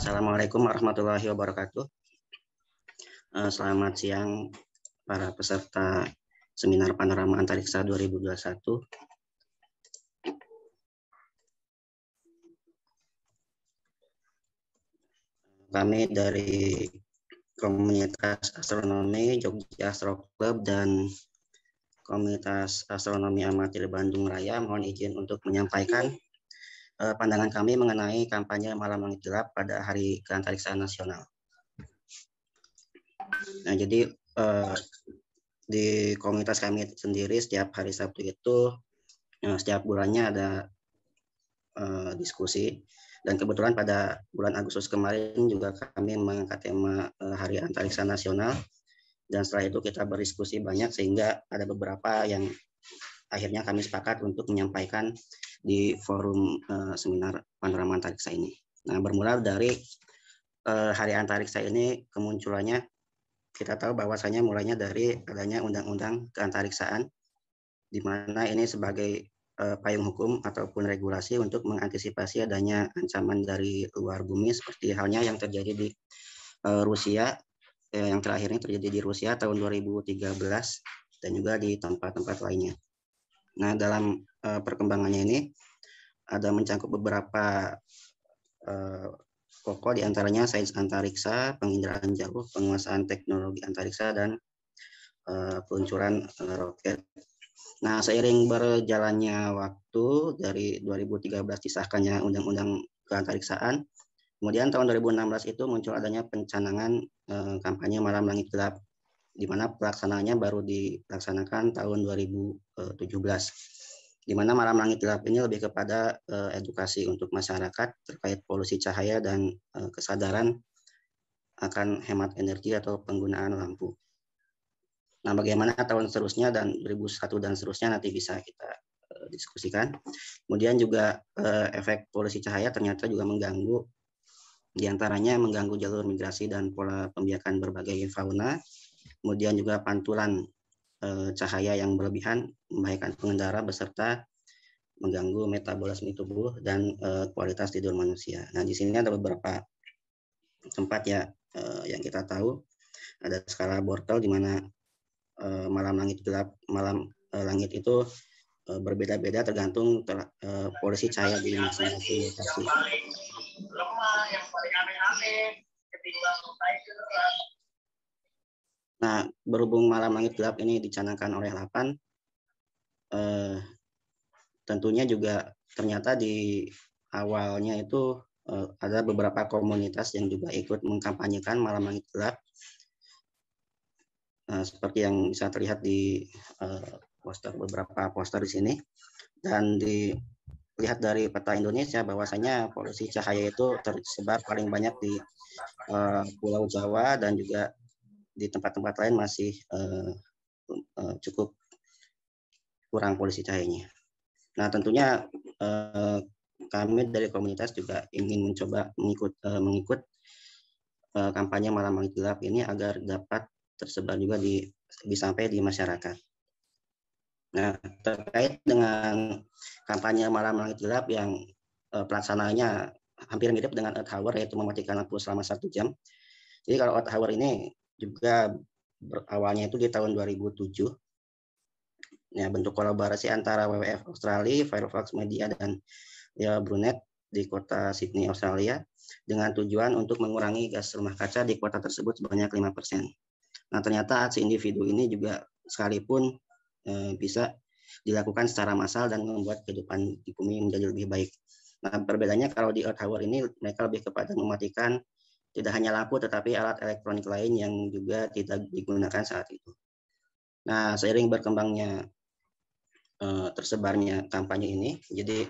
Assalamualaikum warahmatullahi wabarakatuh. Selamat siang para peserta seminar Panorama Antariksa 2021. Kami dari Komunitas Astronomi Jogja Astro Club dan Komunitas Astronomi Amatir Bandung Raya mohon izin untuk menyampaikan pandangan kami mengenai kampanye Malam Langit Gelap pada Hari Keantariksaan Nasional. Nah, jadi di komunitas kami sendiri setiap hari Sabtu itu setiap bulannya ada diskusi, dan kebetulan pada bulan Agustus kemarin juga kami mengangkat tema Hari Antariksa Nasional, dan setelah itu kita berdiskusi banyak sehingga ada beberapa yang akhirnya kami sepakat untuk menyampaikan di forum seminar Panorama Antariksa ini. Nah, bermula dari Hari Antariksa ini kemunculannya, kita tahu bahwasanya mulainya dari adanya Undang-Undang Keantariksaan, di mana ini sebagai payung hukum ataupun regulasi untuk mengantisipasi adanya ancaman dari luar bumi seperti halnya yang terjadi di Rusia, yang terakhir ini terjadi di Rusia tahun 2013 dan juga di tempat-tempat lainnya. Nah, dalam perkembangannya ini ada mencangkup beberapa pokok, diantaranya sains antariksa, penginderaan jauh, penguasaan teknologi antariksa, dan peluncuran roket. Nah, seiring berjalannya waktu dari 2013 disahkannya Undang-Undang Keantariksaan, kemudian tahun 2016 itu muncul adanya pencanangan kampanye Malam Langit Gelap, di mana pelaksanaannya baru dilaksanakan tahun 2017. Di mana Malam Langit Gelap ini lebih kepada edukasi untuk masyarakat terkait polusi cahaya dan kesadaran akan hemat energi atau penggunaan lampu. Nah, bagaimana tahun seterusnya dan 2001 dan seterusnya nanti bisa kita diskusikan. Kemudian juga efek polusi cahaya ternyata juga mengganggu, diantaranya mengganggu jalur migrasi dan pola pembiakan berbagai fauna. Kemudian juga pantulan cahaya yang berlebihan membahayakan pengendara beserta mengganggu metabolisme tubuh dan kualitas tidur manusia. Nah, di sini ada beberapa tempat ya yang kita tahu. Ada skala Bortle di mana malam langit gelap, malam langit itu berbeda-beda tergantung polusi cahaya di masing-masing lokasi. Nah, berhubung Malam Langit Gelap ini dicanangkan oleh LAPAN, tentunya juga ternyata di awalnya itu ada beberapa komunitas yang juga ikut mengkampanyekan Malam Langit Gelap, seperti yang bisa terlihat di beberapa poster di sini, dan dilihat dari peta Indonesia bahwasanya polusi cahaya itu tersebar paling banyak di Pulau Jawa dan juga di tempat-tempat lain masih cukup kurang polusi cahayanya. Nah, tentunya kami dari komunitas juga ingin mencoba mengikut kampanye Malam Langit Gelap ini agar dapat tersebar juga sampai di masyarakat. Nah, terkait dengan kampanye Malam Langit Gelap yang pelaksanaannya hampir mirip dengan Earth Hour, yaitu mematikan lampu selama 1 jam. Jadi kalau Earth Hour ini juga awalnya itu di tahun 2007. Ya, bentuk kolaborasi antara WWF Australia, Firefox Media, dan Brunet di kota Sydney, Australia, dengan tujuan untuk mengurangi gas rumah kaca di kota tersebut sebanyak 5%. Nah, ternyata aksi individu ini juga sekalipun bisa dilakukan secara massal dan membuat kehidupan di bumi menjadi lebih baik. Nah, perbedaannya kalau di Earth Hour ini mereka lebih kepada mematikan tidak hanya lampu tetapi alat elektronik lain yang juga tidak digunakan saat itu. Nah, seiring berkembangnya tersebarnya kampanye ini, jadi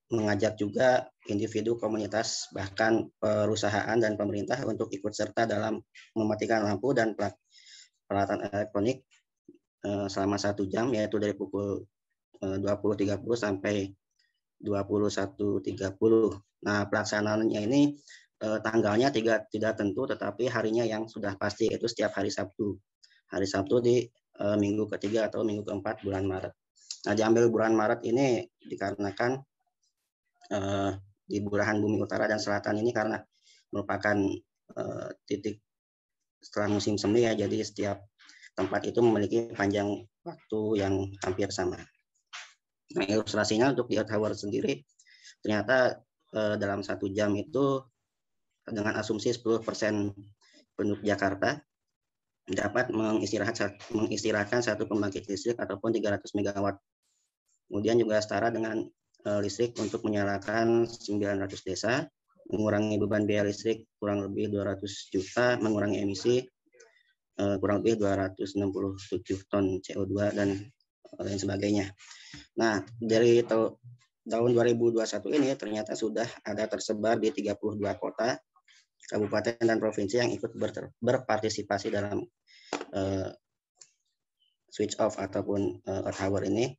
mengajak juga individu, komunitas, bahkan perusahaan dan pemerintah untuk ikut serta dalam mematikan lampu dan peralatan elektronik selama 1 jam, yaitu dari pukul 20.30 sampai 21.30. Nah, pelaksanaannya ini tanggalnya tidak tentu, tetapi harinya yang sudah pasti itu setiap hari Sabtu. Hari Sabtu di minggu ketiga atau minggu keempat bulan Maret. Nah, diambil bulan Maret ini dikarenakan di belahan bumi utara dan selatan ini karena merupakan titik setelah musim semi ya, jadi setiap tempat itu memiliki panjang waktu yang hampir sama. Nah, ilustrasinya untuk di Earth Hour sendiri, ternyata dalam 1 jam itu dengan asumsi 10% penduduk Jakarta dapat mengistirahatkan satu pembangkit listrik ataupun 300 megawatt. Kemudian juga setara dengan listrik untuk menyalakan 900 desa, mengurangi beban biaya listrik kurang lebih 200 juta, mengurangi emisi kurang lebih 267 ton CO2 dan lain sebagainya. Nah, dari tahun 2021 ini ternyata sudah ada tersebar di 32 kota, kabupaten, dan provinsi yang ikut berpartisipasi dalam switch off ataupun Earth Hour ini,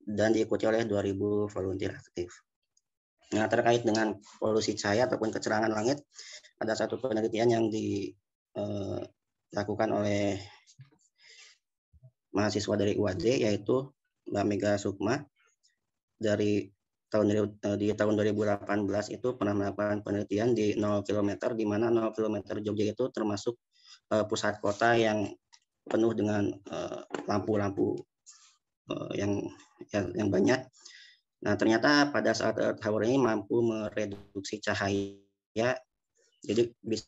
dan diikuti oleh 2.000 volunteer aktif. Nah, terkait dengan polusi cahaya ataupun kecerangan langit, ada satu penelitian yang dilakukan oleh mahasiswa dari UAD, yaitu Mbak Mega Sukma. Di tahun 2018 itu pernah melakukan penelitian di 0 km, di mana 0 km Jogja itu termasuk pusat kota yang penuh dengan lampu-lampu yang banyak. Nah, ternyata pada saat Earth Hour ini mampu mereduksi cahaya. Jadi bisa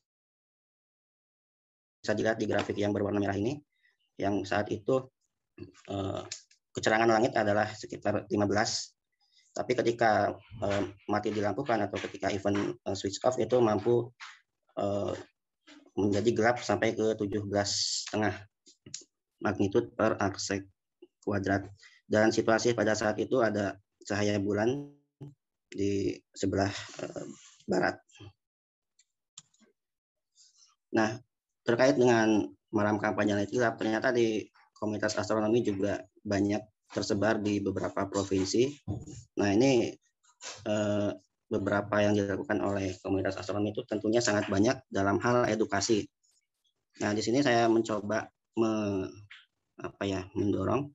dilihat di grafik yang berwarna merah ini, yang saat itu kecerangan langit adalah sekitar 15. Tapi ketika mati dilampukan atau ketika event switch off itu mampu menjadi gelap sampai ke 17,5 magnitude per arsek kuadrat. Dan situasi pada saat itu ada cahaya bulan di sebelah barat. Nah, terkait dengan malam kampanye langit gelap, ternyata di komunitas astronomi juga banyak tersebar di beberapa provinsi. Nah, ini beberapa yang dilakukan oleh komunitas astronomi itu tentunya sangat banyak dalam hal edukasi. Nah, di sini saya mencoba mendorong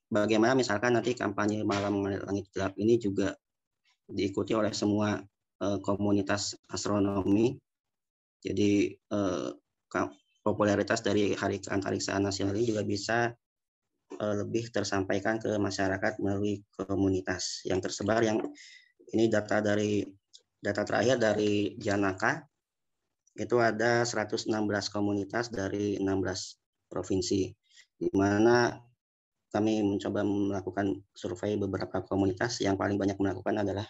bagaimana misalkan nanti kampanye malam langit gelap ini juga diikuti oleh semua komunitas astronomi. Jadi popularitas dari Hari Keantariksaan Nasional ini juga bisa lebih tersampaikan ke masyarakat melalui komunitas yang tersebar. Yang ini data terakhir dari Janaka, itu ada 116 komunitas dari 16 provinsi, di mana kami mencoba melakukan survei beberapa komunitas. Yang paling banyak melakukan adalah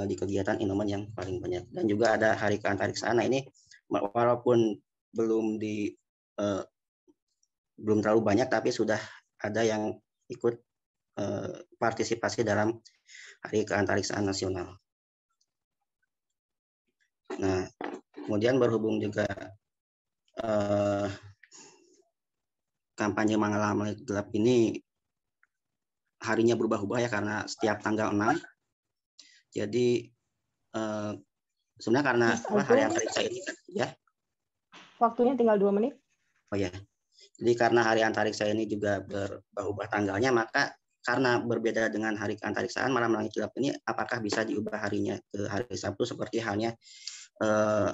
di kegiatan Inoman yang paling banyak. Dan juga ada Hari Keantariksaan. Nah, ini walaupun belum terlalu banyak, tapi sudah ada yang ikut partisipasi dalam Hari Keantariksaan Nasional. Nah, kemudian berhubung juga kampanye malam langit gelap ini harinya berubah-ubah ya, karena setiap tanggal 6. Jadi sebenarnya karena hari antariksa ini ya. Waktunya tinggal 2 menit. Oh ya. Jadi karena hari antariksa ini juga berubah tanggalnya, maka karena berbeda dengan hari antariksaan, malam langit gelap ini apakah bisa diubah harinya ke hari Sabtu seperti halnya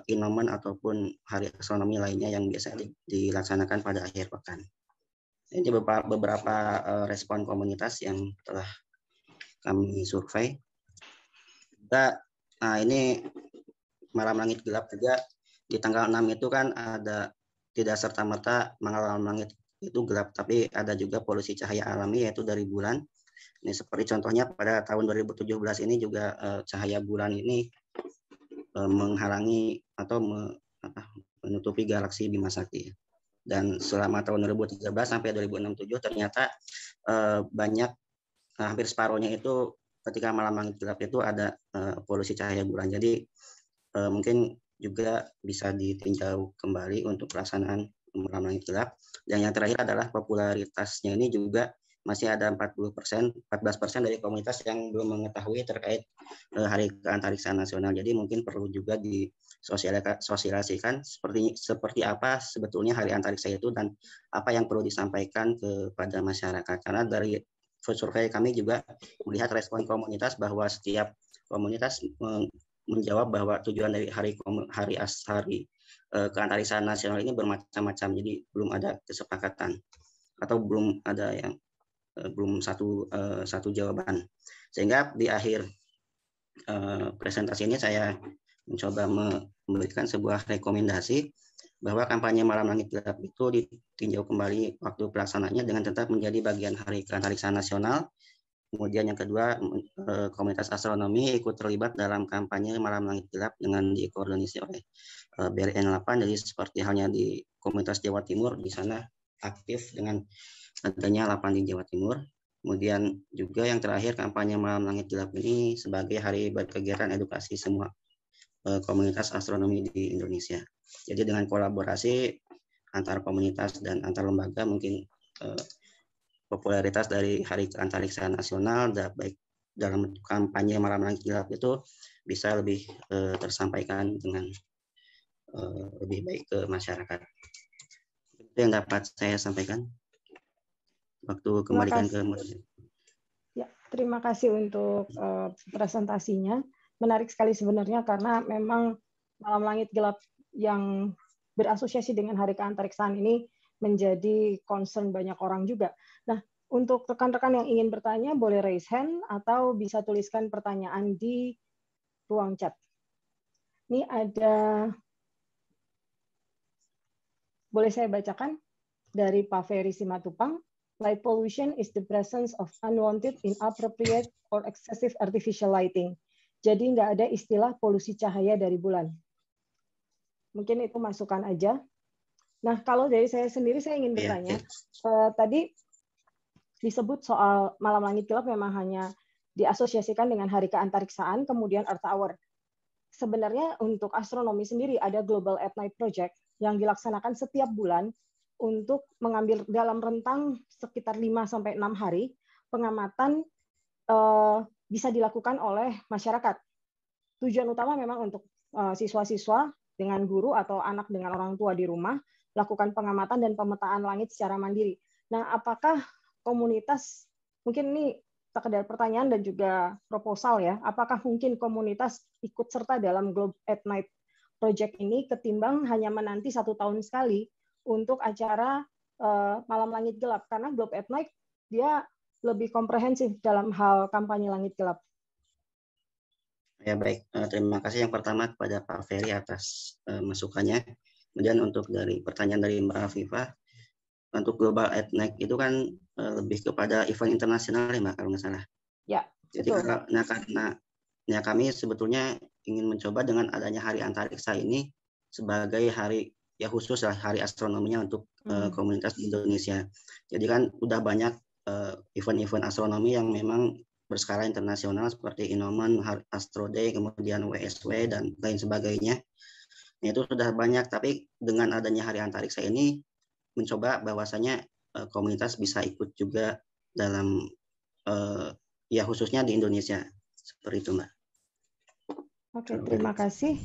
Inoman ataupun hari astronomi lainnya yang biasa dilaksanakan pada akhir pekan. Ini beberapa respon komunitas yang telah kami survei. Nah, ini malam langit gelap juga di tanggal 6 itu kan ada tidak serta-merta malam langit itu gelap, tapi ada juga polusi cahaya alami yaitu dari bulan. Ini seperti contohnya pada tahun 2017 ini juga cahaya bulan ini menghalangi atau menutupi galaksi Bima Sakti. Dan selama tahun 2013 sampai 2067 ternyata banyak, hampir separuhnya itu ketika malam langit gelap itu ada polusi cahaya bulan. Jadi mungkin juga bisa ditinjau kembali untuk pelaksanaan malam langit gelap. Dan yang terakhir adalah popularitasnya ini juga masih ada 14% dari komunitas yang belum mengetahui terkait Hari Keantariksaan Nasional. Jadi mungkin perlu juga disosialisasikan seperti apa sebetulnya Hari Antariksa itu dan apa yang perlu disampaikan kepada masyarakat. Karena dari survei kami juga melihat respon komunitas bahwa setiap komunitas menjawab bahwa tujuan dari hari keantariksaan nasional ini bermacam-macam, jadi belum ada kesepakatan atau belum ada yang belum satu jawaban. Sehingga di akhir presentasi ini saya mencoba memberikan sebuah rekomendasi bahwa kampanye Malam Langit Gelap itu ditinjau kembali waktu pelaksanaannya dengan tetap menjadi bagian hari keantariksaan nasional. Kemudian yang kedua, komunitas astronomi ikut terlibat dalam kampanye Malam Langit Gelap dengan dikoordinasi oleh BRN 8. Jadi seperti halnya di komunitas Jawa Timur, di sana aktif dengan adanya 8 di Jawa Timur. Kemudian juga yang terakhir, kampanye Malam Langit Gelap ini sebagai hari berkegiatan edukasi semua komunitas astronomi di Indonesia. Jadi dengan kolaborasi antar komunitas dan antar lembaga, mungkin popularitas dari Hari Keantariksaan Nasional baik dalam kampanye Malam Langit Gelap itu bisa lebih tersampaikan dengan lebih baik ke masyarakat. Itu yang dapat saya sampaikan. Waktu kembalikan ke moderator. Ya, terima kasih untuk presentasinya. Menarik sekali sebenarnya karena memang Malam Langit Gelap yang berasosiasi dengan Hari Keantariksaan ini menjadi concern banyak orang juga. Nah, untuk rekan-rekan yang ingin bertanya, boleh raise hand atau bisa tuliskan pertanyaan di ruang chat. Ini ada, boleh saya bacakan dari Pak Ferry Simatupang. Light pollution is the presence of unwanted, inappropriate, or excessive artificial lighting. Jadi nggak ada istilah polusi cahaya dari bulan. Mungkin itu masukan aja. Nah, kalau dari saya sendiri, saya ingin bertanya. Tadi disebut soal Malam Langit Gelap memang hanya diasosiasikan dengan Hari Keantariksaan, kemudian Earth Hour. Sebenarnya untuk astronomi sendiri ada Global at Night Project yang dilaksanakan setiap bulan untuk mengambil dalam rentang sekitar 5-6 hari pengamatan bisa dilakukan oleh masyarakat. Tujuan utama memang untuk siswa-siswa dengan guru atau anak dengan orang tua di rumah lakukan pengamatan dan pemetaan langit secara mandiri. Nah, apakah komunitas, mungkin ini sekedar pertanyaan dan juga proposal ya, apakah mungkin komunitas ikut serta dalam Globe at Night Project ini ketimbang hanya menanti 1 tahun sekali untuk acara Malam Langit Gelap? Karena Globe at Night dia lebih komprehensif dalam hal kampanye langit gelap. Ya baik, terima kasih yang pertama kepada Pak Ferry atas masukannya. Kemudian untuk dari pertanyaan dari Mbak Afifah, untuk Global at Night itu kan lebih kepada event internasional ya Mbak, kalau nggak salah. Ya, jadi karena kami sebetulnya ingin mencoba dengan adanya Hari Antariksa ini sebagai hari ya khusus lah, hari astronominya untuk komunitas di Indonesia. Jadi kan udah banyak event-event astronomi yang memang berskala internasional seperti Inoman, Astro Day, kemudian WSW dan lain sebagainya. Nah, itu sudah banyak, tapi dengan adanya Hari Antariksa ini mencoba bahwasanya komunitas bisa ikut juga dalam ya khususnya di Indonesia. Seperti itu, Mbak. Oke, terima kasih.